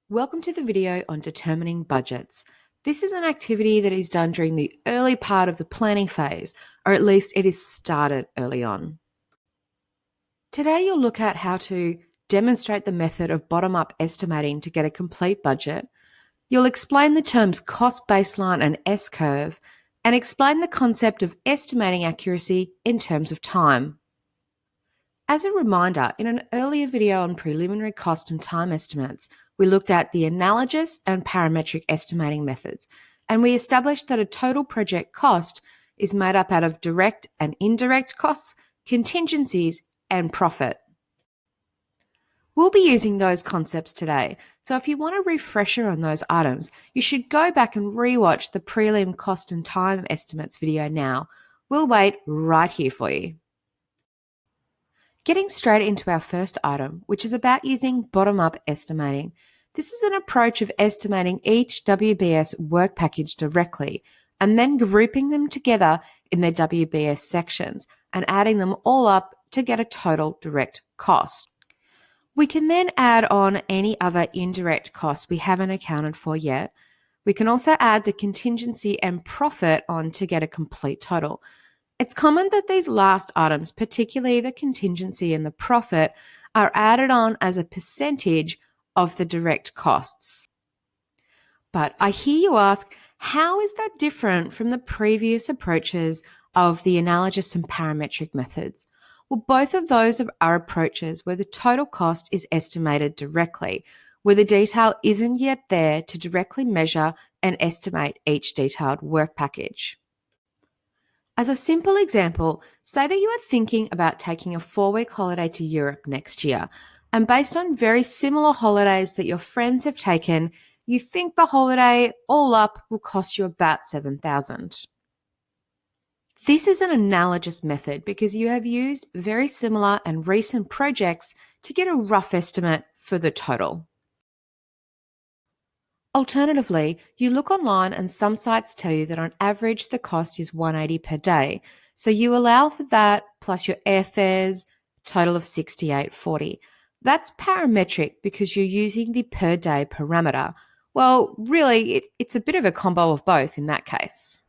Welcome to the video on determining budgets. This is an activity that is done during the early part of the planning phase, or at least it is started early on. Today you'll look at how to demonstrate the method of bottom-up estimating to get a complete budget. You'll explain the terms cost baseline and S-curve, and explain the concept of estimating accuracy in terms of time. As a reminder, in an earlier video on preliminary cost and time estimates, we looked at the analogous and parametric estimating methods, and we established that a total project cost is made up out of direct and indirect costs, contingencies, and profit. We'll be using those concepts today, so if you want a refresher on those items, you should go back and rewatch the prelim cost and time estimates video now. We'll wait right here for you. Getting straight into our first item, which is about using bottom-up estimating. This is an approach of estimating each WBS work package directly and then grouping them together in their WBS sections and adding them all up to get a total direct cost. We can then add on any other indirect costs we haven't accounted for yet. We can also add the contingency and profit on to get a complete total. It's common that these last items, particularly the contingency and the profit, are added on as a percentage of the direct costs. But I hear you ask, how is that different from the previous approaches of the analogous and parametric methods? Well, both of those are approaches where the total cost is estimated directly, where the detail isn't yet there to directly measure and estimate each detailed work package. As a simple example, say that you are thinking about taking a 4-week holiday to Europe next year, and based on very similar holidays that your friends have taken, you think the holiday all up will cost you about $7,000. This is an analogous method because you have used very similar and recent projects to get a rough estimate for the total. Alternatively, you look online and some sites tell you that on average the cost is $180 per day. So you allow for that plus your airfares, total of $68.40. That's parametric because you're using the per day parameter. Well, really, it's a bit of a combo of both in that case.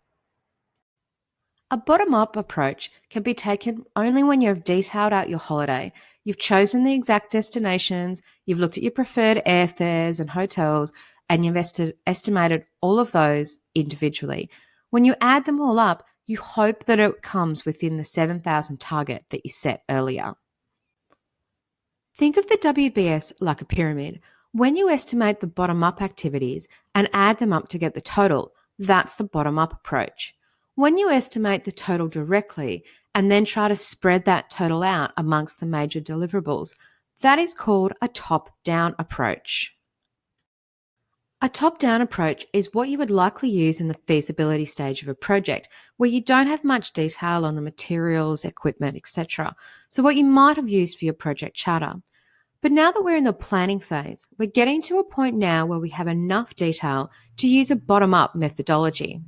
A bottom-up approach can be taken only when you've detailed out your holiday. You've chosen the exact destinations, you've looked at your preferred airfares and hotels, and you've estimated all of those individually. When you add them all up, you hope that it comes within the 7,000 target that you set earlier. Think of the WBS like a pyramid. When you estimate the bottom-up activities and add them up to get the total, that's the bottom-up approach. When you estimate the total directly and then try to spread that total out amongst the major deliverables, that is called a top-down approach. A top-down approach is what you would likely use in the feasibility stage of a project, where you don't have much detail on the materials, equipment, etc. So what you might have used for your project charter. But now that we're in the planning phase, we're getting to a point now where we have enough detail to use a bottom-up methodology.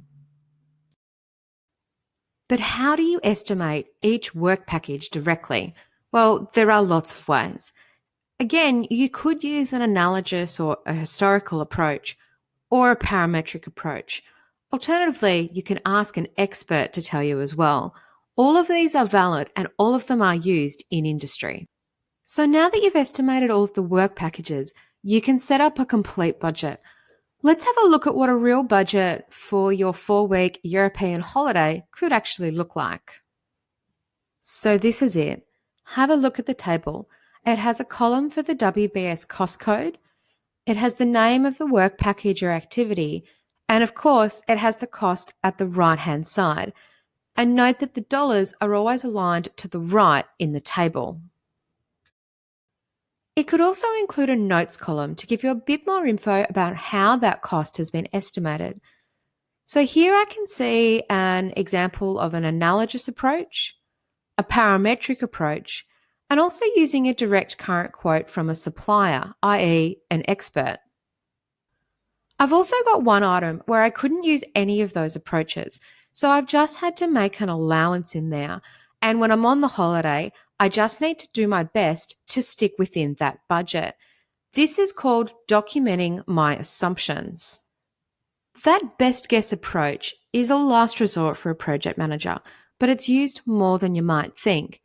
But how do you estimate each work package directly? Well, there are lots of ways. Again, you could use an analogous or a historical approach or a parametric approach. Alternatively, you can ask an expert to tell you as well. All of these are valid and all of them are used in industry. So now that you've estimated all of the work packages, you can set up a complete budget. Let's have a look at what a real budget for your 4-week European holiday could actually look like. So this is it. Have a look at the table. It has a column for the WBS cost code. It has the name of the work package or activity. And of course, it has the cost at the right-hand side. And note that the dollars are always aligned to the right in the table. It could also include a notes column to give you a bit more info about how that cost has been estimated. So here I can see an example of an analogous approach, a parametric approach, and also using a direct current quote from a supplier, i.e. an expert. I've also got one item where I couldn't use any of those approaches, so I've just had to make an allowance in there. And when I'm on the holiday, I just need to do my best to stick within that budget. This is called documenting my assumptions. That best guess approach is a last resort for a project manager, but it's used more than you might think.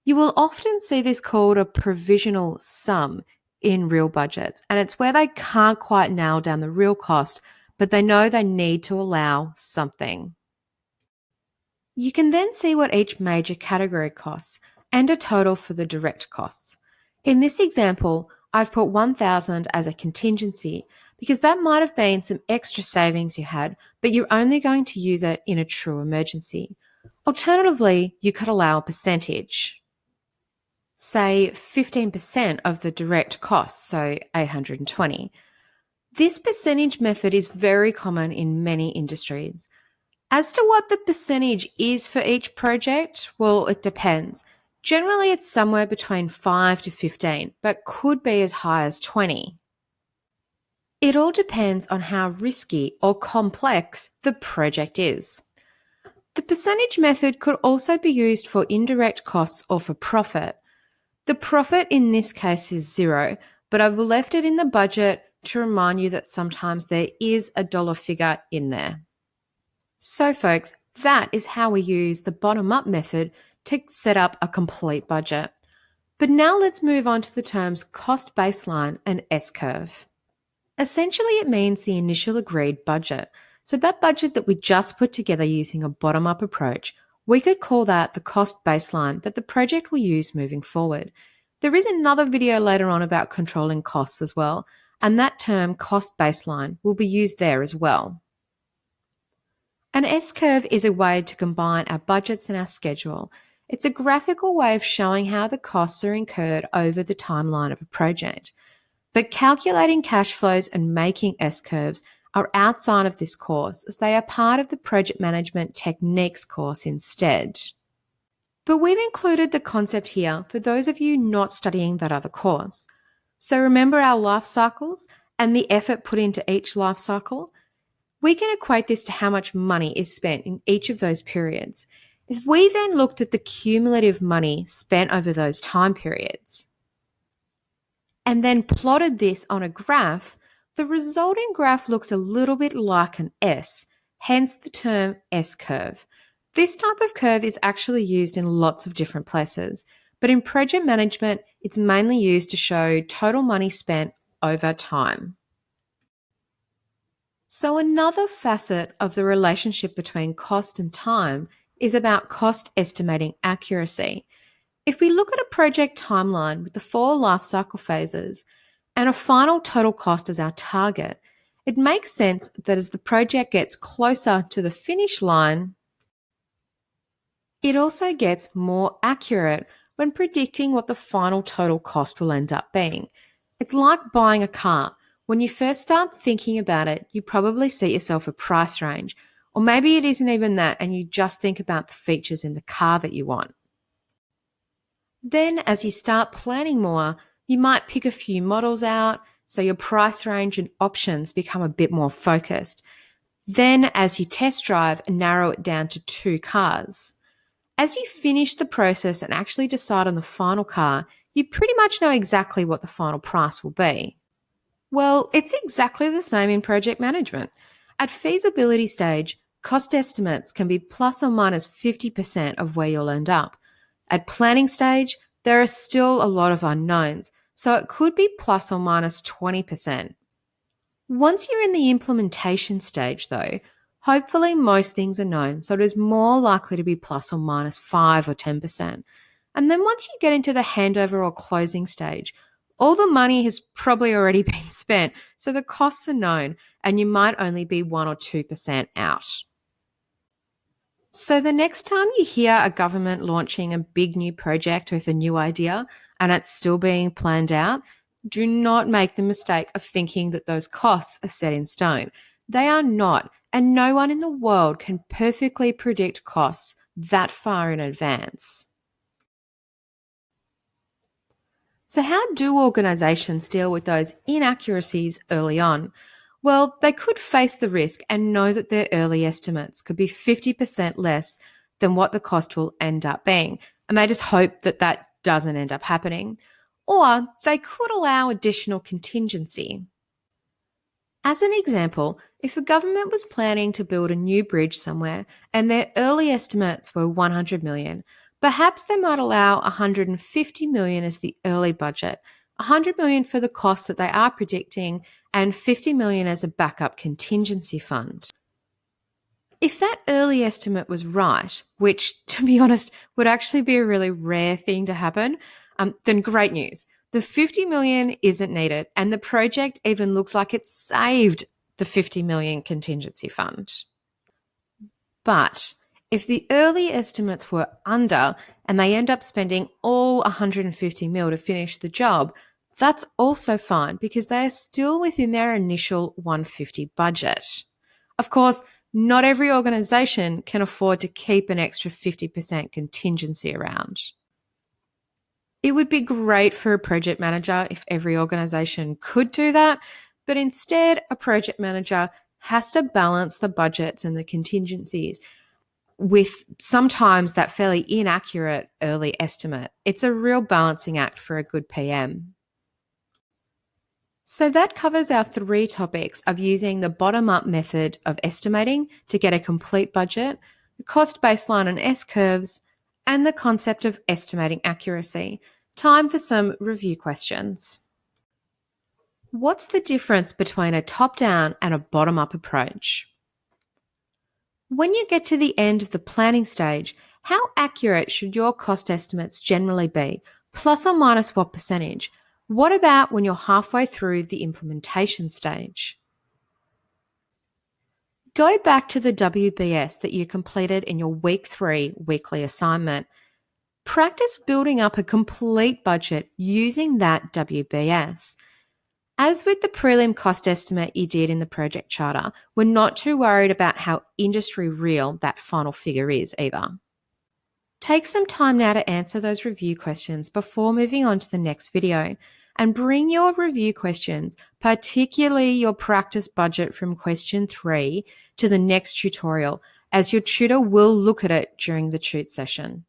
You will often see this called a provisional sum in real budgets, and it's where they can't quite nail down the real cost, but they know they need to allow something. You can then see what each major category costs and a total for the direct costs. In this example, I've put 1,000 as a contingency because that might have been some extra savings you had, but you're only going to use it in a true emergency. Alternatively, you could allow a percentage, say 15% of the direct costs, so 820. This percentage method is very common in many industries. As to what the percentage is for each project, well, it depends. Generally, it's somewhere between 5 to 15, but could be as high as 20. It all depends on how risky or complex the project is. The percentage method could also be used for indirect costs or for profit. The profit in this case is zero, but I've left it in the budget to remind you that sometimes there is a dollar figure in there. So folks, that is how we use the bottom-up method to set up a complete budget. But now let's move on to the terms cost baseline and S-curve. Essentially, it means the initial agreed budget. So that budget that we just put together using a bottom-up approach, we could call that the cost baseline that the project will use moving forward. There is another video later on about controlling costs as well, and that term cost baseline will be used there as well. An S-curve is a way to combine our budgets and our schedule. It's a graphical way of showing how the costs are incurred over the timeline of a project. But calculating cash flows and making S-curves are outside of this course, as they are part of the project management techniques course instead. But we've included the concept here for those of you not studying that other course. So remember our life cycles and the effort put into each life cycle? We can equate this to how much money is spent in each of those periods. If we then looked at the cumulative money spent over those time periods and then plotted this on a graph, the resulting graph looks a little bit like an S, hence the term S-curve. This type of curve is actually used in lots of different places, but in project management, it's mainly used to show total money spent over time. So another facet of the relationship between cost and time is about cost estimating accuracy. If we look at a project timeline with the 4 life cycle phases and a final total cost as our target, it makes sense that as the project gets closer to the finish line, it also gets more accurate when predicting what the final total cost will end up being. It's like buying a car. When you first start thinking about it, you probably set yourself a price range, or maybe it isn't even that and you just think about the features in the car that you want. Then as you start planning more, you might pick a few models out, so your price range and options become a bit more focused. Then as you test drive and narrow it down to 2 cars. As you finish the process and actually decide on the final car, you pretty much know exactly what the final price will be. Well, it's exactly the same in project management. At feasibility stage, cost estimates can be plus or minus 50% of where you'll end up. At planning stage, there are still a lot of unknowns, so it could be plus or minus 20%. Once you're in the implementation stage, though, hopefully most things are known, so it is more likely to be plus or minus 5 or 10%. And then once you get into the handover or closing stage, all the money has probably already been spent, so the costs are known, and you might only be 1 or 2% out. So the next time you hear a government launching a big new project with a new idea and it's still being planned out, do not make the mistake of thinking that those costs are set in stone. They are not, and no one in the world can perfectly predict costs that far in advance. So how do organizations deal with those inaccuracies early on? Well, they could face the risk and know that their early estimates could be 50% less than what the cost will end up being. And they just hope that that doesn't end up happening. or they could allow additional contingency. As an example, if the government was planning to build a new bridge somewhere and their early estimates were 100 million, perhaps they might allow 150 million as the early budget, 100 million for the costs that they are predicting, and 50 million as a backup contingency fund. If that early estimate was right, which to be honest would actually be a really rare thing to happen, then great news. The 50 million isn't needed, and the project even looks like it saved the 50 million contingency fund. But if the early estimates were under and they end up spending all 150 mil to finish the job, that's also fine because they are still within their initial 150 budget. Of course, not every organisation can afford to keep an extra 50% contingency around. It would be great for a project manager if every organisation could do that, but instead, a project manager has to balance the budgets and the contingencies with sometimes that fairly inaccurate early estimate. It's a real balancing act for a good PM. So that covers our 3 topics of using the bottom-up method of estimating to get a complete budget, the cost baseline and S-curves, and the concept of estimating accuracy. Time for some review questions. What's the difference between a top-down and a bottom-up approach? When you get to the end of the planning stage, how accurate should your cost estimates generally be, plus or minus what percentage? What about when you're halfway through the implementation stage? Go back to the WBS that you completed in your week 3 weekly assignment. Practice building up a complete budget using that WBS. As with the prelim cost estimate you did in the project charter, we're not too worried about how industry real that final figure is either. Take some time now to answer those review questions before moving on to the next video, and bring your review questions, particularly your practice budget from question 3, to the next tutorial, as your tutor will look at it during the tute session.